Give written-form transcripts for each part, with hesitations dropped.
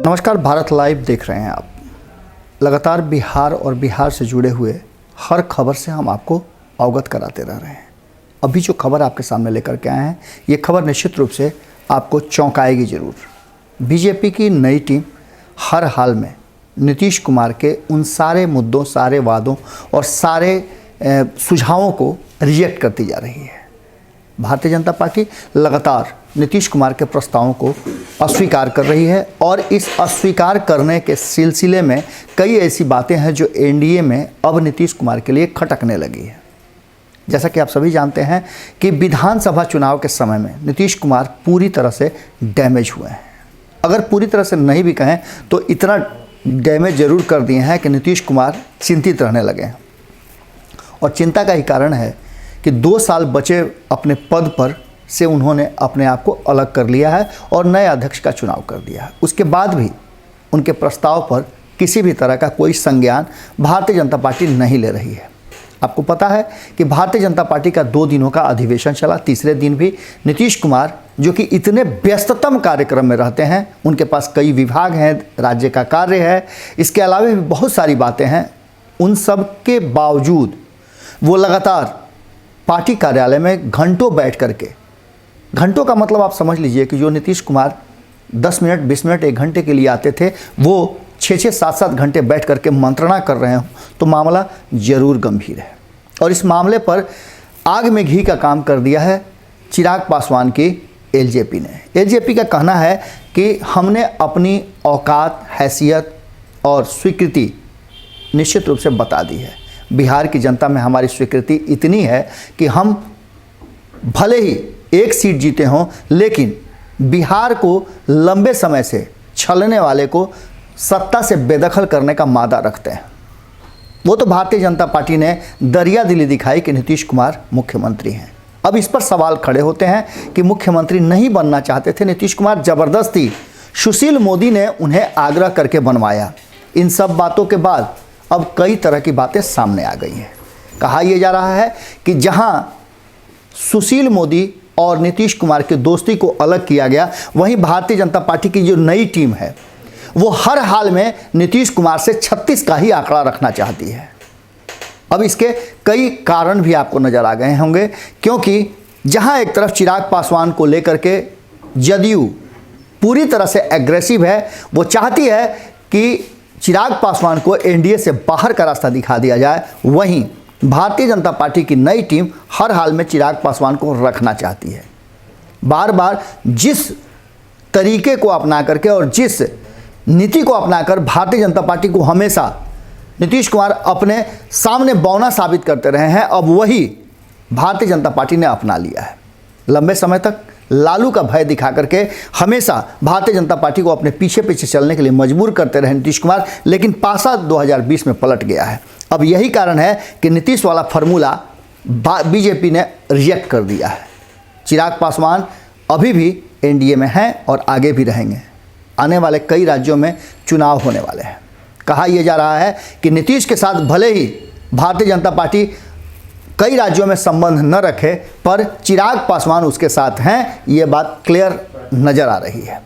नमस्कार, भारत लाइव देख रहे हैं आप। लगातार बिहार और बिहार से जुड़े हुए हर खबर से हम आपको अवगत कराते रह रहे हैं। अभी जो खबर आपके सामने लेकर के आए हैं, ये खबर निश्चित रूप से आपको चौंकाएगी ज़रूर। बीजेपी की नई टीम हर हाल में नीतीश कुमार के उन सारे मुद्दों, सारे वादों और सारे सुझावों को रिजेक्ट करती जा रही है। भारतीय जनता पार्टी लगातार नीतीश कुमार के प्रस्तावों को अस्वीकार कर रही है और इस अस्वीकार करने के सिलसिले में कई ऐसी बातें हैं जो एनडीए में अब नीतीश कुमार के लिए खटकने लगी है। जैसा कि आप सभी जानते हैं कि विधानसभा चुनाव के समय में नीतीश कुमार पूरी तरह से डैमेज हुए हैं। अगर पूरी तरह से नहीं भी कहें तो इतना डैमेज ज़रूर कर दिए हैं कि नीतीश कुमार चिंतित रहने लगे हैं। और चिंता का ही कारण है कि 2 साल बचे अपने पद पर से उन्होंने अपने आप को अलग कर लिया है और नए अध्यक्ष का चुनाव कर दिया है। उसके बाद भी उनके प्रस्ताव पर किसी भी तरह का कोई संज्ञान भारतीय जनता पार्टी नहीं ले रही है। आपको पता है कि भारतीय जनता पार्टी का 2 दिनों का अधिवेशन चला। तीसरे दिन भी नीतीश कुमार, जो कि इतने व्यस्ततम कार्यक्रम में रहते हैं, उनके पास कई विभाग हैं, राज्य का कार्य है, इसके अलावा भी बहुत सारी बातें हैं, उन सब के बावजूद वो लगातार पार्टी कार्यालय में घंटों बैठ करके, घंटों का मतलब आप समझ लीजिए कि जो नीतीश कुमार 10 मिनट, 20 मिनट, 1 घंटे के लिए आते थे, वो 6-6, 7-7 घंटे बैठ करके मंत्रणा कर रहे हों तो मामला ज़रूर गंभीर है। और इस मामले पर आग में घी का काम कर दिया है चिराग पासवान की एलजेपी ने। एलजेपी का कहना है कि हमने अपनी औकात, हैसियत और स्वीकृति निश्चित रूप से बता दी है। बिहार की जनता में हमारी स्वीकृति इतनी है कि हम भले ही 1 सीट जीते हों, लेकिन बिहार को लंबे समय से छलने वाले को सत्ता से बेदखल करने का मादा रखते हैं। वो तो भारतीय जनता पार्टी ने दरिया दिली दिखाई कि नीतीश कुमार मुख्यमंत्री हैं। अब इस पर सवाल खड़े होते हैं कि मुख्यमंत्री नहीं बनना चाहते थे नीतीश कुमार, ज़बरदस्ती सुशील मोदी ने उन्हें आग्रह करके बनवाया। इन सब बातों के बाद अब कई तरह की बातें सामने आ गई हैं। कहा यह जा रहा है कि जहां सुशील मोदी और नीतीश कुमार की दोस्ती को अलग किया गया, वहीं भारतीय जनता पार्टी की जो नई टीम है वो हर हाल में नीतीश कुमार से 36 का ही आंकड़ा रखना चाहती है। अब इसके कई कारण भी आपको नज़र आ गए होंगे, क्योंकि जहां एक तरफ चिराग पासवान को लेकर के जदयू पूरी तरह से एग्रेसिव है, वो चाहती है कि चिराग पासवान को एनडीए से बाहर का रास्ता दिखा दिया जाए, वहीं भारतीय जनता पार्टी की नई टीम हर हाल में चिराग पासवान को रखना चाहती है। बार बार जिस तरीके को अपना करके और जिस नीति को अपनाकर भारतीय जनता पार्टी को हमेशा नीतीश कुमार अपने सामने बौना साबित करते रहे हैं, अब वही भारतीय जनता पार्टी ने अपना लिया है। लंबे समय तक लालू का भय दिखा करके हमेशा भारतीय जनता पार्टी को अपने पीछे पीछे चलने के लिए मजबूर करते रहे नीतीश कुमार, लेकिन पासा 2020 में पलट गया है। अब यही कारण है कि नीतीश वाला फार्मूला बीजेपी ने रिजेक्ट कर दिया है। चिराग पासवान अभी भी एनडीए में हैं और आगे भी रहेंगे। आने वाले कई राज्यों में चुनाव होने वाले हैं। कहा यह जा रहा है कि नीतीश के साथ भले ही भारतीय जनता पार्टी कई राज्यों में संबंध न रखे, पर चिराग पासवान उसके साथ हैं, ये बात क्लियर नज़र आ रही है।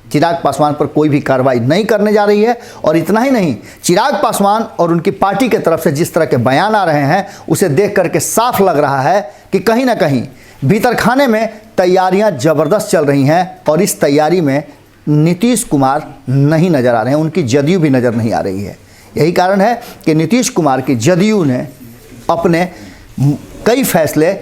चिराग पासवान पर कोई भी कार्रवाई नहीं करने जा रही है। और इतना ही नहीं, चिराग पासवान और उनकी पार्टी के तरफ से जिस तरह के बयान आ रहे हैं, उसे देख करके साफ लग रहा है कि कहीं ना कहीं भीतर खाने में तैयारियां ज़बरदस्त चल रही हैं और इस तैयारी में नीतीश कुमार नहीं नज़र आ रहे हैं, उनकी जदयू भी नज़र नहीं आ रही है। यही कारण है कि नीतीश कुमार की जदयू ने अपने कई फैसले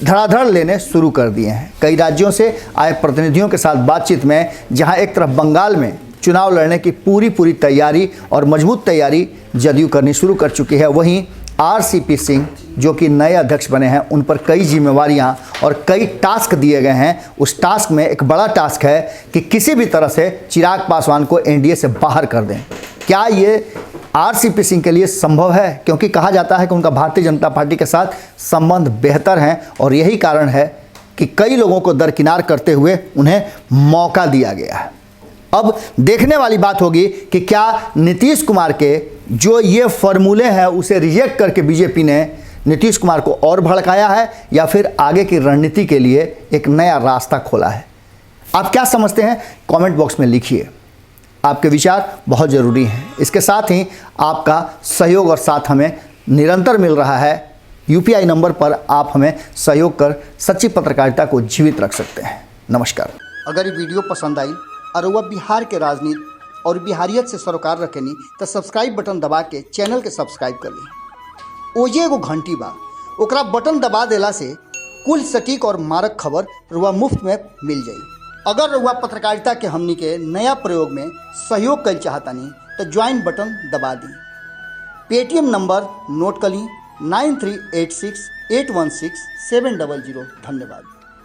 धड़ाधड़ लेने शुरू कर दिए हैं। कई राज्यों से आए प्रतिनिधियों के साथ बातचीत में, जहां एक तरफ बंगाल में चुनाव लड़ने की पूरी तैयारी और मजबूत तैयारी जदयू करनी शुरू कर चुकी है, वहीं आरसीपी सिंह जो कि नए अध्यक्ष बने हैं, उन पर कई जिम्मेवारियां और कई टास्क दिए गए हैं। उस टास्क में एक बड़ा टास्क है कि किसी भी तरह से चिराग पासवान को एनडीए से बाहर कर दें। क्या ये आरसीपी सिंह के लिए संभव है? क्योंकि कहा जाता है कि उनका भारतीय जनता पार्टी के साथ संबंध बेहतर हैं और यही कारण है कि कई लोगों को दरकिनार करते हुए उन्हें मौका दिया गया है। अब देखने वाली बात होगी कि क्या नीतीश कुमार के जो ये फॉर्मूले हैं उसे रिजेक्ट करके बीजेपी ने नीतीश कुमार को और भड़काया है या फिर आगे की रणनीति के लिए एक नया रास्ता खोला है। आप क्या समझते हैं? कमेंट बॉक्स में लिखिए। आपके विचार बहुत ज़रूरी हैं। इसके साथ ही आपका सहयोग और साथ हमें निरंतर मिल रहा है। UPI नंबर पर आप हमें सहयोग कर सच्ची पत्रकारिता को जीवित रख सकते हैं। नमस्कार। अगर ये वीडियो पसंद आई और वह बिहार के राजनीति और बिहारियत से सरोकार रखेनी तो सब्सक्राइब बटन दबा के चैनल के सब्सक्राइब कर ली। ओजे एगो घंटी बा, ओकरा बटन दबा देला से कुल सटीक और मारक खबर रुआ मुफ्त में मिल जाई। अगर रुआ पत्रकारिता के हमनी के नया प्रयोग में सहयोग कर चाहतानी तो ज्वाइन बटन दबा दी। पेटीएम नंबर नोट कर ली 9386816700। धन्यवाद।